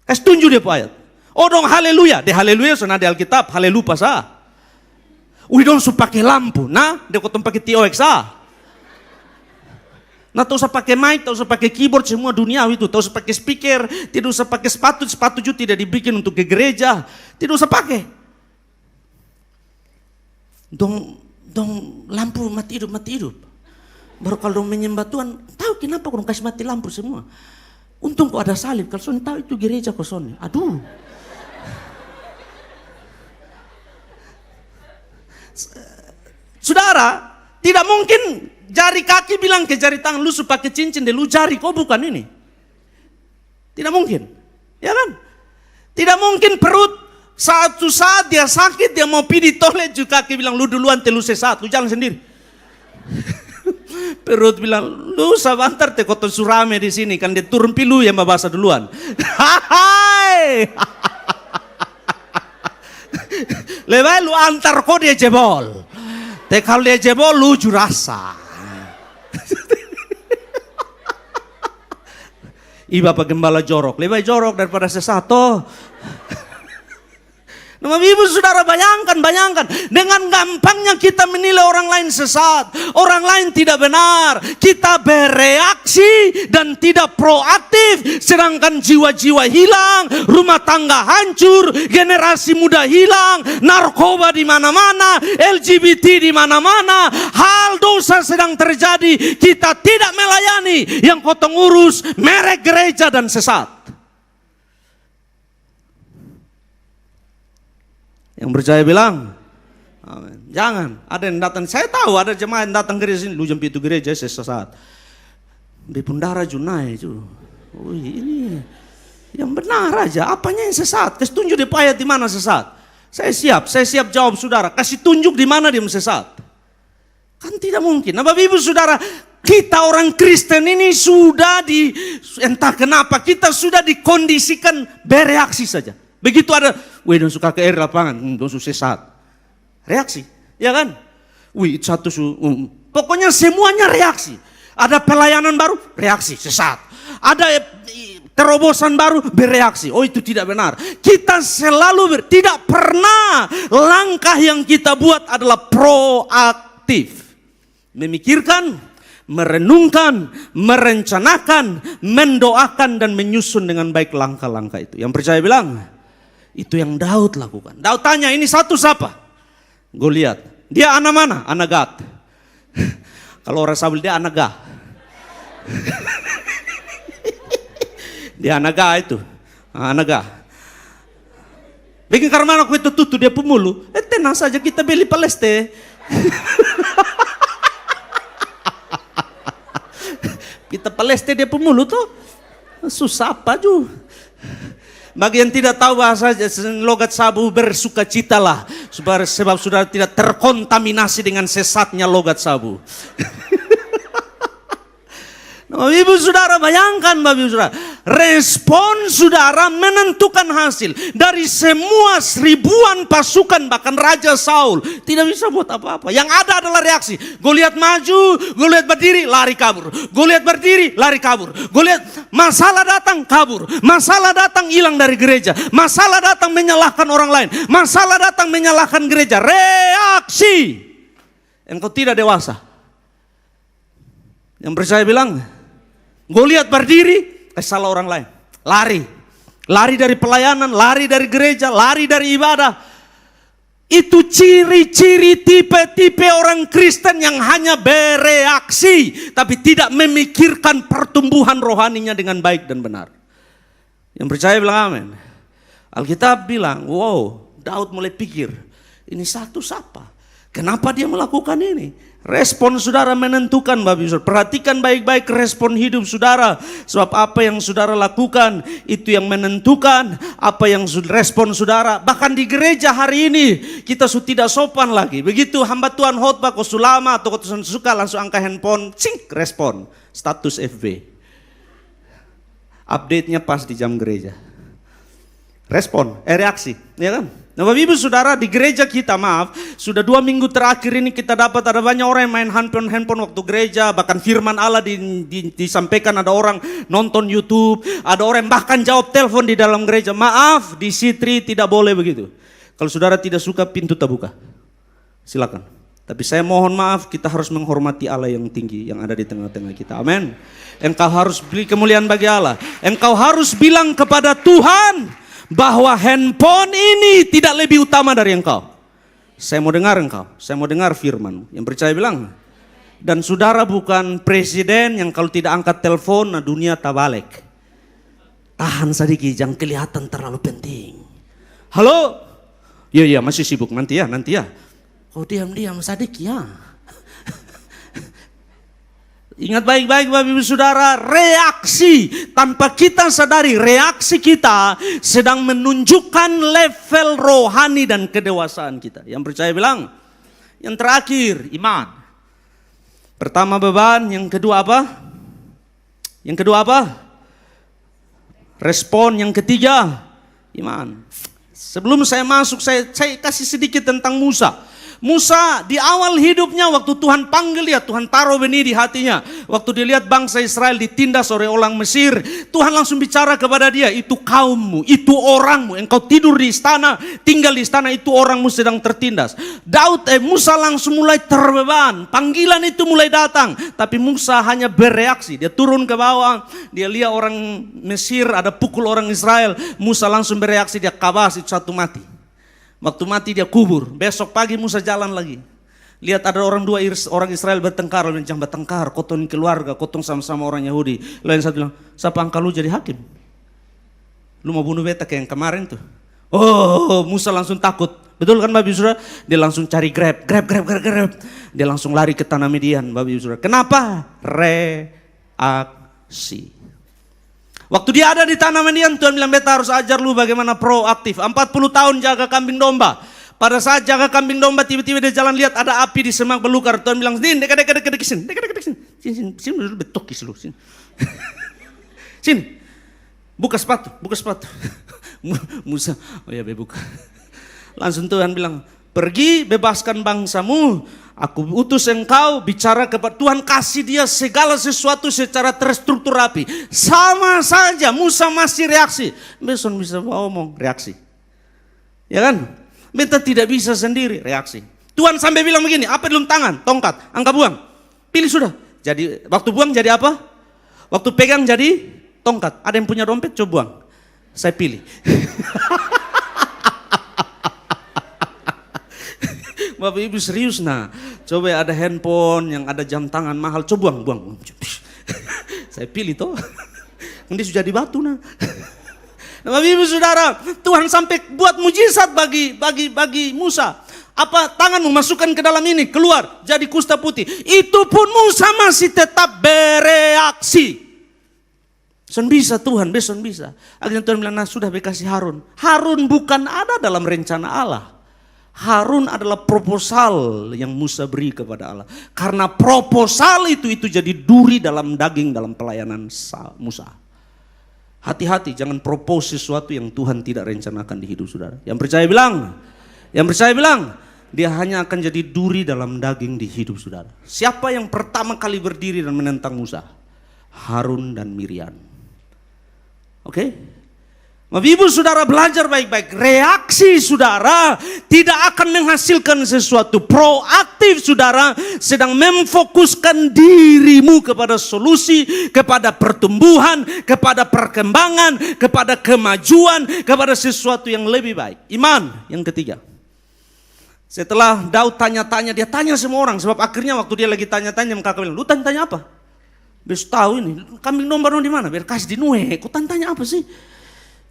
Kasih tunjuk dia pun ayat. Oh dong haleluya. Di haleluya sana di Alkitab, haleluya sah. We don't pakai lampu. Nah, dia kotong pakai TOX sah. Nah, tak usah pakai mic, tak usah pakai keyboard, semua duniawi itu. Tak usah pakai speaker, tidak usah pakai sepatu juga tidak dibikin untuk ke gereja. Tidak usah pakai. Dong lampu mati hidup. Baru kalau dong menyembah Tuhan, tahu kenapa dong kasih mati lampu semua. Untung kok ada salib, kalau Sony tahu itu gereja kok Sony. Aduh. Saudara, tidak mungkin jari kaki bilang ke jari tangan, lu pakai cincin deh, lu jari, kok bukan ini. Tidak mungkin. Ya kan? Tidak mungkin perut satu saat dia sakit, dia mau pergi di toilet juga kaki bilang, lu duluan lu sesat, lu jalan sendiri. Perut bilang, lu sebentar teh kotor surame di sini kan dia turun pilu yang bahasa duluan. Hai. Lebih lu antar kok dia jebol. Teh kalau dia jebol lu jurasa. Iba Pak Gembala jorok, lebih jorok daripada sesat toh. Nah, ibu saudara bayangkan, dengan gampangnya kita menilai orang lain sesat, orang lain tidak benar, kita bereaksi dan tidak proaktif, sedangkan jiwa-jiwa hilang, rumah tangga hancur, generasi muda hilang, narkoba di mana-mana, LGBT di mana-mana, hal dosa sedang terjadi, kita tidak melayani, yang kotong urus merek gereja dan sesat. Yang percaya bilang, amin. Jangan, ada yang datang, saya tahu ada jemaah yang datang gereja sini, lu jam itu gereja saya sesat. Di pundara junai itu. Oh ini yang benar aja, apanya yang sesat? Kasih tunjuk di ayat di mana sesat. Saya siap jawab saudara, kasih tunjuk di mana dia sesat. Kan tidak mungkin. Nah Bapak Ibu Saudara, kita orang Kristen ini sudah entah kenapa kita sudah dikondisikan bereaksi saja. Begitu ada, wih dong suka ke air lapangan, dong sesat. Reaksi, ya kan? Wih satu pokoknya semuanya reaksi. Ada pelayanan baru, reaksi, sesat. Ada terobosan baru, bereaksi. Oh itu tidak benar. Kita selalu tidak pernah langkah yang kita buat adalah proaktif. Memikirkan, merenungkan, merencanakan, mendoakan dan menyusun dengan baik langkah-langkah itu. Yang percaya bilang, itu yang Daud lakukan. Daud tanya, ini satu siapa? Goliat. Dia anak mana? Anak Gad. Kalau orang Saul dia anak Gad. Dia anak Gad itu. Anak Gad. Bikin karena aku itu tutup dia pemulu. Tenang saja kita beli Paleste. peleste dia pemulu tuh. Susah apa juga. Bagi yang tidak tahu bahasa logat sabu, bersukacitalah sebab saudara tidak terkontaminasi dengan sesatnya logat sabu. Bapak Ibu Saudara, bayangkan Bapak Ibu Saudara, respon saudara menentukan hasil. Dari semua ribuan pasukan, bahkan Raja Saul tidak bisa buat apa-apa. Yang ada adalah reaksi. Goliat maju, Goliat berdiri, lari kabur. Goliat berdiri, lari kabur. Goliat, masalah datang, kabur. Masalah datang, hilang dari gereja. Masalah datang, menyalahkan orang lain. Masalah datang, menyalahkan gereja. Reaksi. Engkau tidak dewasa. Yang percaya bilang, Goliat berdiri, salah orang lain. Lari dari pelayanan, lari dari gereja, lari dari ibadah. Itu ciri-ciri tipe-tipe orang Kristen yang hanya bereaksi, tapi tidak memikirkan pertumbuhan rohaninya dengan baik dan benar. Yang percaya bilang amin. Alkitab bilang, wow, Daud mulai pikir, ini satu siapa? Kenapa dia melakukan ini? Respon saudara menentukan, Bapak Ibu. Perhatikan baik-baik respon hidup saudara. Sebab apa yang saudara lakukan, itu yang menentukan apa yang respon saudara. Bahkan di gereja hari ini, kita sudah tidak sopan lagi. Begitu hamba Tuhan khotbah, kau lama atau kau suka, langsung angka handphone, cing, respon. Status FB. Update-nya pas di jam gereja. Respon, reaksi, ya kan? Nah Bapak Ibu Saudara, di gereja kita sudah 2 minggu terakhir ini kita dapat ada banyak orang yang main handphone waktu gereja. Bahkan firman Allah disampaikan, ada orang nonton YouTube, ada orang bahkan jawab telepon di dalam gereja. Maaf, di C3 tidak boleh begitu. Kalau saudara tidak suka, pintu terbuka, silakan. Tapi saya mohon maaf, kita harus menghormati Allah yang tinggi yang ada di tengah-tengah kita. Amin. Engkau harus beri kemuliaan bagi Allah. Engkau harus bilang kepada Tuhan bahwa handphone ini tidak lebih utama dari engkau. Saya mau dengar engkau, saya mau dengar firman. Yang percaya bilang. Dan saudara bukan presiden yang kalau tidak angkat telepon, nah dunia tak balik. Tahan sedikit, jangan kelihatan terlalu penting. Halo? Iya masih sibuk, nanti ya. Kau diam-diam sedikit ya. Ingat baik-baik Bapak Ibu Saudara, reaksi tanpa kita sadari, reaksi kita sedang menunjukkan level rohani dan kedewasaan kita. Yang percaya bilang. Yang terakhir, iman. Pertama beban, yang kedua apa? Respon, yang ketiga, iman. Sebelum saya masuk, saya kasih sedikit tentang Musa. Musa di awal hidupnya waktu Tuhan panggil dia, Tuhan taruh benih di hatinya. Waktu dia lihat bangsa Israel ditindas oleh orang Mesir, Tuhan langsung bicara kepada dia, itu kaummu, itu orangmu. Engkau tidur di istana, tinggal di istana, itu orangmu sedang tertindas. Musa langsung mulai terbeban, panggilan itu mulai datang. Tapi Musa hanya bereaksi, dia turun ke bawah, dia lihat orang Mesir ada pukul orang Israel. Musa langsung bereaksi, dia kabas, itu satu mati. Waktu mati dia kubur. Besok pagi Musa jalan lagi. Lihat ada orang Israel bertengkar. Lalu jangan bertengkar, kotong keluarga, kotong sama-sama orang Yahudi. Lalu yang satu bilang, siapa angka lu jadi hakim? Lu mau bunuh beta kayak yang kemarin tuh. Oh, Musa langsung takut. Betul kan Bapak Ibu Saudara? Dia langsung cari grab. Dia langsung lari ke tanah Midian Bapak Ibu Saudara. Kenapa? Reaksi. Waktu dia ada di tanah Midian, Tuhan bilang, beta harus ajar lu bagaimana proaktif. 40 tahun jaga kambing domba. Pada saat jaga kambing domba, tiba-tiba dia jalan lihat ada api di semak belukar. Tuhan bilang, sini, dekat sini. Sini dulu betok lu. Sini. Buka sepatu. Musa, oh ya buka. Langsung Tuhan bilang, pergi bebaskan bangsamu. Aku utus engkau bicara kepada Tuhan, kasih dia segala sesuatu secara terstruktur rapi. Sama saja Musa masih reaksi. Besok bisa ngomong reaksi. Ya kan? Beta tidak bisa sendiri reaksi. Tuhan sampai bilang begini, apa di dalam tangan? Tongkat, angkat buang. Pilih sudah. Jadi waktu buang jadi apa? Waktu pegang jadi tongkat. Ada yang punya dompet coba buang. Saya pilih. Bapak Ibu serius nah, coba ada handphone yang ada jam tangan mahal, coba buang. Saya pilih toh, nanti sudah di batu nah. Bapak Ibu Saudara, Tuhan sampai buat mujizat bagi Musa. Apa tanganmu masukkan ke dalam ini, keluar jadi kusta putih. Itu pun Musa masih tetap bereaksi. Son bisa Tuhan, beson bisa. Akhirnya Tuhan bilang, nah sudah kasih Harun. Harun bukan ada dalam rencana Allah. Harun adalah proposal yang Musa beri kepada Allah. Karena proposal itu jadi duri dalam daging dalam pelayanan Musa. Hati-hati, jangan propose sesuatu yang Tuhan tidak rencanakan di hidup saudara. Yang percaya bilang, dia hanya akan jadi duri dalam daging di hidup saudara. Siapa yang pertama kali berdiri dan menentang Musa? Harun dan Miriam. Oke? Bapak Ibu saudara belajar baik-baik. Reaksi saudara tidak akan menghasilkan sesuatu. Proaktif saudara sedang memfokuskan dirimu kepada solusi, kepada pertumbuhan, kepada perkembangan, kepada kemajuan, kepada sesuatu yang lebih baik. Iman yang ketiga. Setelah Daud tanya-tanya, dia tanya semua orang. Sebab akhirnya waktu dia lagi tanya-tanya, kakak bilang, lu tanya apa? Biar tahu ini, kambing domba di mana? Biar kasih di Nue. Kau tanya apa sih?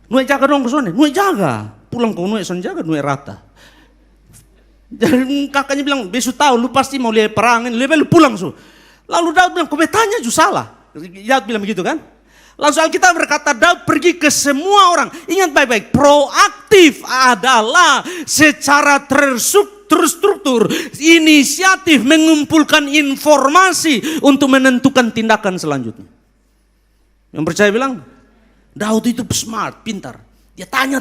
Nue jaga dong ke sana. Nue jaga. Pulang ke Nue son jaga, Nue rata. Dan kakaknya bilang, besok tahu lu pasti mau lihat perang, lu pulang su. Lalu Daud bilang, kau bertanya juga salah. Daud bilang begitu kan? Langsung Alkitab berkata Daud pergi ke semua orang. Ingat baik-baik, proaktif adalah secara terstruktur, inisiatif mengumpulkan informasi untuk menentukan tindakan selanjutnya. Yang percaya bilang, Daud itu smart, pintar. Dia tanya.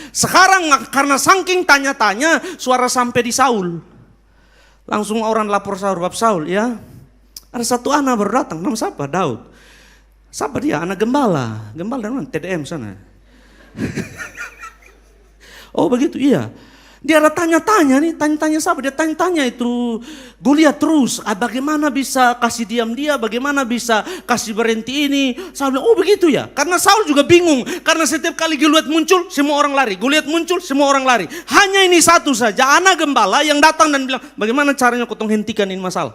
Sekarang karena saking tanya-tanya, suara sampai di Saul. Langsung orang lapor Saul, Bab Saul, ya ada satu anak baru datang, nama siapa? Daud. Siapa dia? Anak gembala. Gembala dari mana? TDM sana. Oh begitu, iya. Dia ada tanya-tanya nih, tanya-tanya siapa? Dia tanya-tanya itu Goliat terus. Bagaimana bisa kasih diam dia? Bagaimana bisa kasih berhenti ini? Saul bilang, oh begitu ya. Karena Saul juga bingung. Karena setiap kali Goliat muncul, semua orang lari. Goliat muncul, semua orang lari. Hanya ini satu saja, anak gembala yang datang dan bilang, bagaimana caranya kau hentikan ini masalah?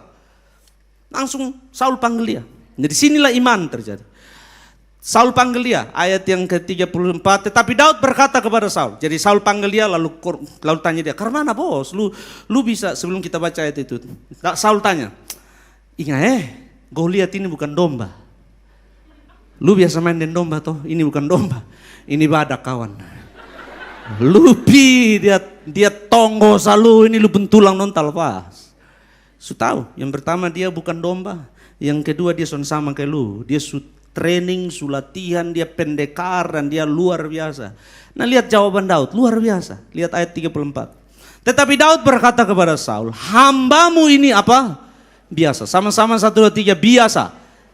Langsung Saul panggil dia. Jadi sinilah iman terjadi. Saul panggil dia, ayat yang ke-34. Tetapi Daud berkata kepada Saul. Jadi Saul panggil dia lalu tanya dia, "Karena mana bos? Lu bisa," sebelum kita baca ayat itu. Saul tanya, "Ingat Goliat ini bukan domba. Lu biasa main dengan domba toh? Ini bukan domba. Ini badak kawan. Lu dia tonggo salu ini lu bentulang nontal pas." Su tahu, yang pertama dia bukan domba. Yang kedua dia sama kayak lu. Dia training, latihan, dia pendekar dan dia luar biasa. Nah lihat jawaban Daud, luar biasa. Lihat ayat 34. Tetapi Daud berkata kepada Saul, hambamu ini apa? Biasa. Sama-sama 1, 2, 3,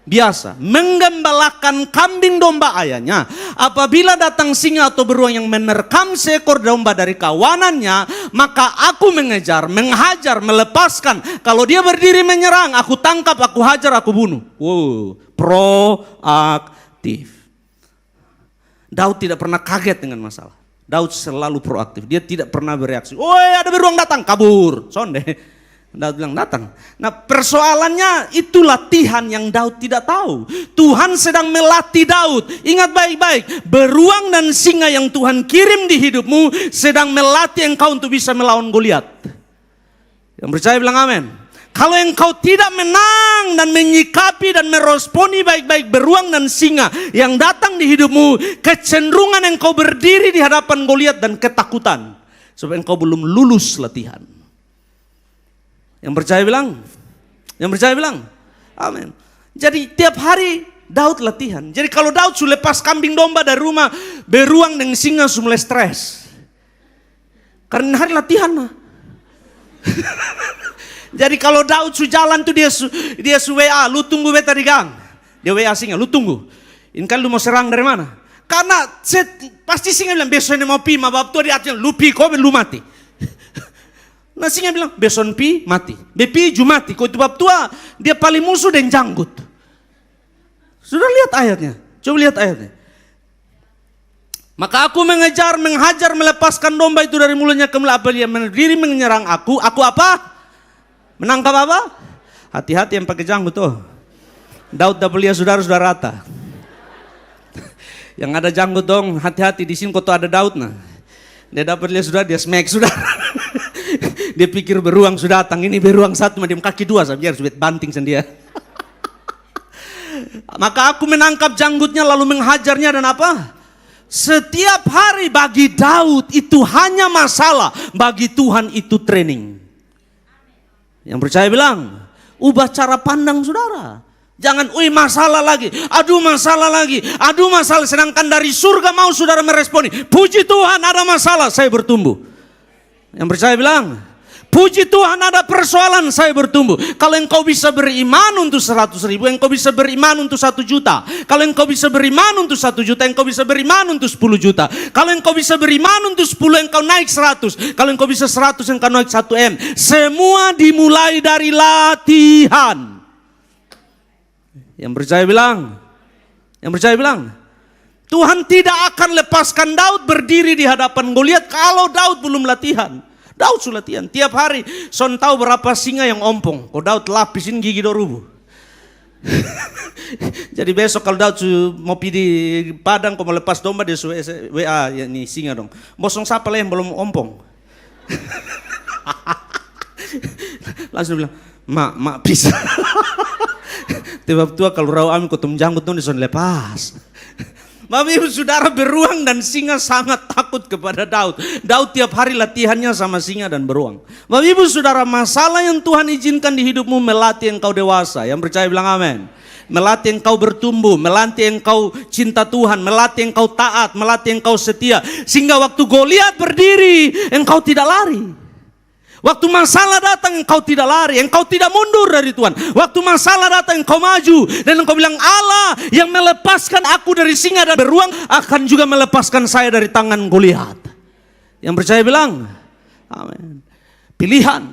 biasa. Menggembalakan kambing domba ayahnya. Apabila datang singa atau beruang yang menerkam seekor domba dari kawanannya, maka aku mengejar, menghajar, melepaskan. Kalau dia berdiri menyerang, aku tangkap, aku hajar, aku bunuh. Wow, proaktif. Daud tidak pernah kaget dengan masalah. Daud selalu proaktif. Dia tidak pernah bereaksi. Woi, ada beruang datang, kabur. Sonde. Daud bilang datang. Nah persoalannya itu latihan yang Daud tidak tahu. Tuhan sedang melatih Daud. Ingat baik-baik, beruang dan singa yang Tuhan kirim di hidupmu sedang melatih engkau untuk bisa melawan Goliat. Yang percaya bilang amin. Kalau engkau tidak menang dan menyikapi dan meresponi baik-baik beruang dan singa yang datang di hidupmu, kecenderungan engkau berdiri di hadapan Goliat dan ketakutan. Sebab engkau belum lulus latihan. Yang percaya bilang, amin. Jadi tiap hari Daud latihan. Jadi kalau Daud sudah lepas kambing domba dari rumah, beruang dan singa sudah mulai stres. Karena hari latihan mah. Jadi kalau Daud sudah jalan tuh dia WA, lu tunggu beta di gang. Dia WA singa, lu tunggu. Ini kan lu mau serang dari mana? Karena pasti singa bilang besok ini mau pi, ma bab tuh dia lu pi kau lu mati. Nah singa bilang, beson pi mati. Bepi ju mati. Kau itu bab tua, dia paling musuh dan janggut. Sudah lihat ayatnya? Coba lihat ayatnya. Maka aku mengejar, menghajar, melepaskan domba itu dari mulutnya ke mulut. Apa dia berdiri menyerang aku apa? Menangkap apa? Hati-hati yang pakai janggut tuh. Daud dapat lihat saudara rata. Yang ada janggut dong, hati-hati di sini kau tuh ada Daud nah. Dia dapat lihat saudara, dia smack saudara. Dia pikir beruang sudah datang, ini beruang satu, macam kaki dua, biar sudah banting sendiri. Maka aku menangkap janggutnya lalu menghajarnya dan apa? Setiap hari bagi Daud itu hanya masalah, bagi Tuhan itu training. Yang percaya bilang, ubah cara pandang saudara. Jangan, masalah lagi, aduh masalah. Sedangkan dari surga mau saudara meresponi, puji Tuhan ada masalah, saya bertumbuh. Yang percaya bilang, puji Tuhan ada persoalan, saya bertumbuh. Kalau engkau bisa beriman untuk 100.000, engkau bisa beriman untuk 1 juta. Kalau engkau bisa beriman untuk 1 juta, engkau bisa beriman untuk 10 juta. Kalau engkau bisa beriman untuk 10, engkau naik 100. Kalau engkau bisa 100, engkau naik 1 M. Semua dimulai dari latihan. Yang percaya bilang, Tuhan tidak akan lepaskan Daud berdiri di hadapan Goliat kalau Daud belum latihan. Daud sudah latihan tiap hari. Son tahu berapa singa yang ompong. Kau Daud lapisin gigi dorubu. Jadi besok kalau Daud mau pergi di padang, kau mau lepas domba, dia WA ya nih singa dong. Bosong siapa lah yang belum ompong. Langsung bilang, mak bisa. Tiba-tiba tua kalau rawa amin kutum janggut tuh dison lepas. Bapak Ibu Saudara, beruang dan singa sangat takut kepada Daud. Daud tiap hari latihannya sama singa dan beruang. Bapak Ibu Saudara, masalah yang Tuhan izinkan di hidupmu melatih engkau dewasa. Yang percaya bilang amin. Melatih engkau bertumbuh, melatih engkau cinta Tuhan, melatih engkau taat, melatih engkau setia. Sehingga waktu Goliat berdiri, engkau tidak lari. Waktu masalah datang engkau tidak lari, engkau tidak mundur dari Tuhan. Waktu masalah datang engkau maju dan engkau bilang, Allah yang melepaskan aku dari singa dan beruang akan juga melepaskan saya dari tangan Goliat. Yang percaya bilang, amin. Pilihan,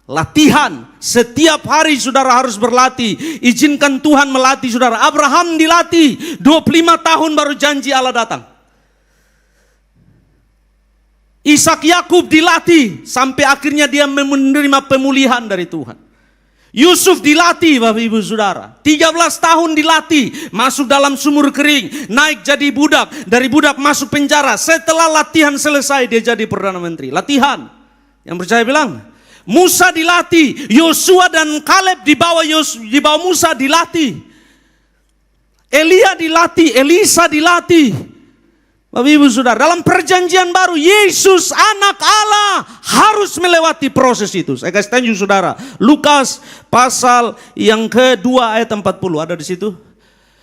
latihan, setiap hari saudara harus berlatih. Izinkan Tuhan melatih saudara. Abraham dilatih 25 tahun baru janji Allah datang. Ishak Yakub dilatih sampai akhirnya dia menerima pemulihan dari Tuhan. Yusuf dilatih Bapak Ibu Saudara, 13 tahun dilatih, masuk dalam sumur kering, naik jadi budak, dari budak masuk penjara. Setelah latihan selesai dia jadi Perdana Menteri. Latihan. Yang percaya bilang, Musa dilatih, Yosua dan Kaleb di bawah Musa dilatih. Elia dilatih, Elisa dilatih. Bapak Ibu Saudara, dalam perjanjian baru Yesus anak Allah harus melewati proses itu. Saya kasih tunjuk saudara, Lukas pasal yang kedua ayat 40 ada di situ.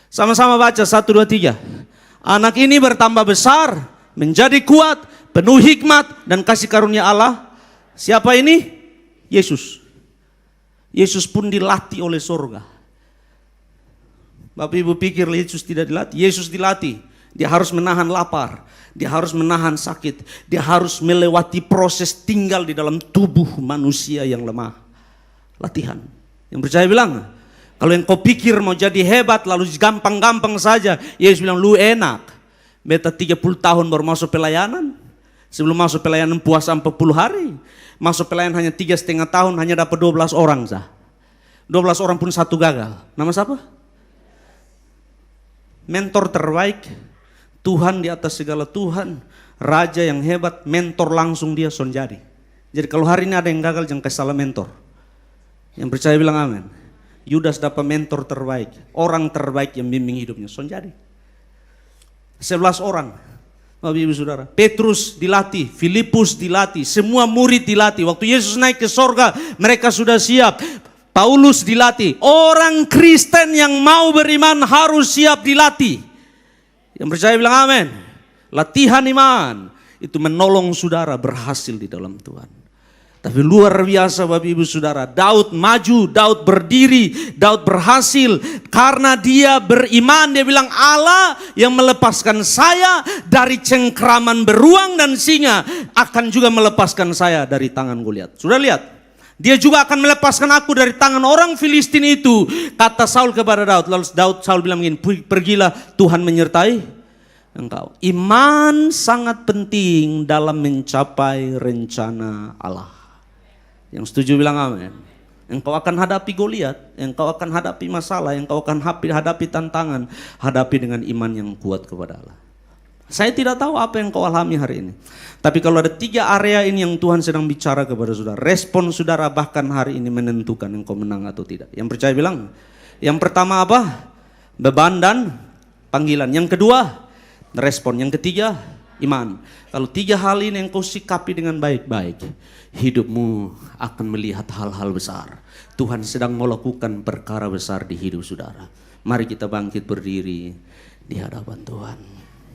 Sama-sama baca 1, 2, 3. Anak ini bertambah besar, menjadi kuat, penuh hikmat dan kasih karunia Allah. Siapa ini? Yesus. Yesus pun dilatih oleh surga. Bapak Ibu pikir Yesus tidak dilatih? Yesus dilatih. Dia harus menahan lapar, dia harus menahan sakit, dia harus melewati proses tinggal di dalam tubuh manusia yang lemah. Latihan. Yang percaya bilang, kalau yang kau pikir mau jadi hebat lalu gampang-gampang saja. Yesus bilang, lu enak. Beta 30 tahun baru masuk pelayanan. Sebelum masuk pelayanan puasa 40 hari. Masuk pelayanan hanya 3,5 tahun, hanya dapat 12 orang sah. 12 orang pun 1 gagal. Nama siapa? Mentor terbaik. Tuhan di atas segala Tuhan, Raja yang hebat, mentor langsung dia son jadi. Jadi kalau hari ini ada yang gagal jangan kasih salah mentor. Yang percaya bilang amin. Yudas dapat mentor terbaik, orang terbaik yang bimbing hidupnya son jadi. 11 orang, Bapak Ibu Saudara. Petrus dilatih, Filipus dilatih, semua murid dilatih. Waktu Yesus naik ke sorga, mereka sudah siap. Paulus dilatih. Orang Kristen yang mau beriman harus siap dilatih. Yang percaya bilang amin. Latihan iman itu menolong saudara berhasil di dalam Tuhan. Tapi luar biasa Bapak Ibu Saudara, Daud maju, Daud berdiri, Daud berhasil karena dia beriman. Dia bilang, Allah yang melepaskan saya dari cengkraman beruang dan singa akan juga melepaskan saya dari tangan Goliat. Sudah lihat? Dia juga akan melepaskan aku dari tangan orang Filistin itu, kata Saul kepada Daud. Lalu Saul bilang begini, pergilah, Tuhan menyertai engkau. Iman sangat penting dalam mencapai rencana Allah. Yang setuju bilang amin. Engkau akan hadapi Goliat, engkau akan hadapi masalah, engkau akan hadapi tantangan, hadapi dengan iman yang kuat kepada Allah. Saya tidak tahu apa yang kau alami hari ini. Tapi kalau ada 3 area ini yang Tuhan sedang bicara kepada saudara, respon saudara bahkan hari ini menentukan engkau menang atau tidak. Yang percaya bilang, yang pertama apa? beban dan panggilan. Yang kedua, respon. Yang ketiga, iman. Kalau 3 hal ini yang kau sikapi dengan baik-baik, hidupmu akan melihat hal-hal besar. Tuhan sedang melakukan perkara besar di hidup saudara. Mari kita bangkit berdiri di hadapan Tuhan.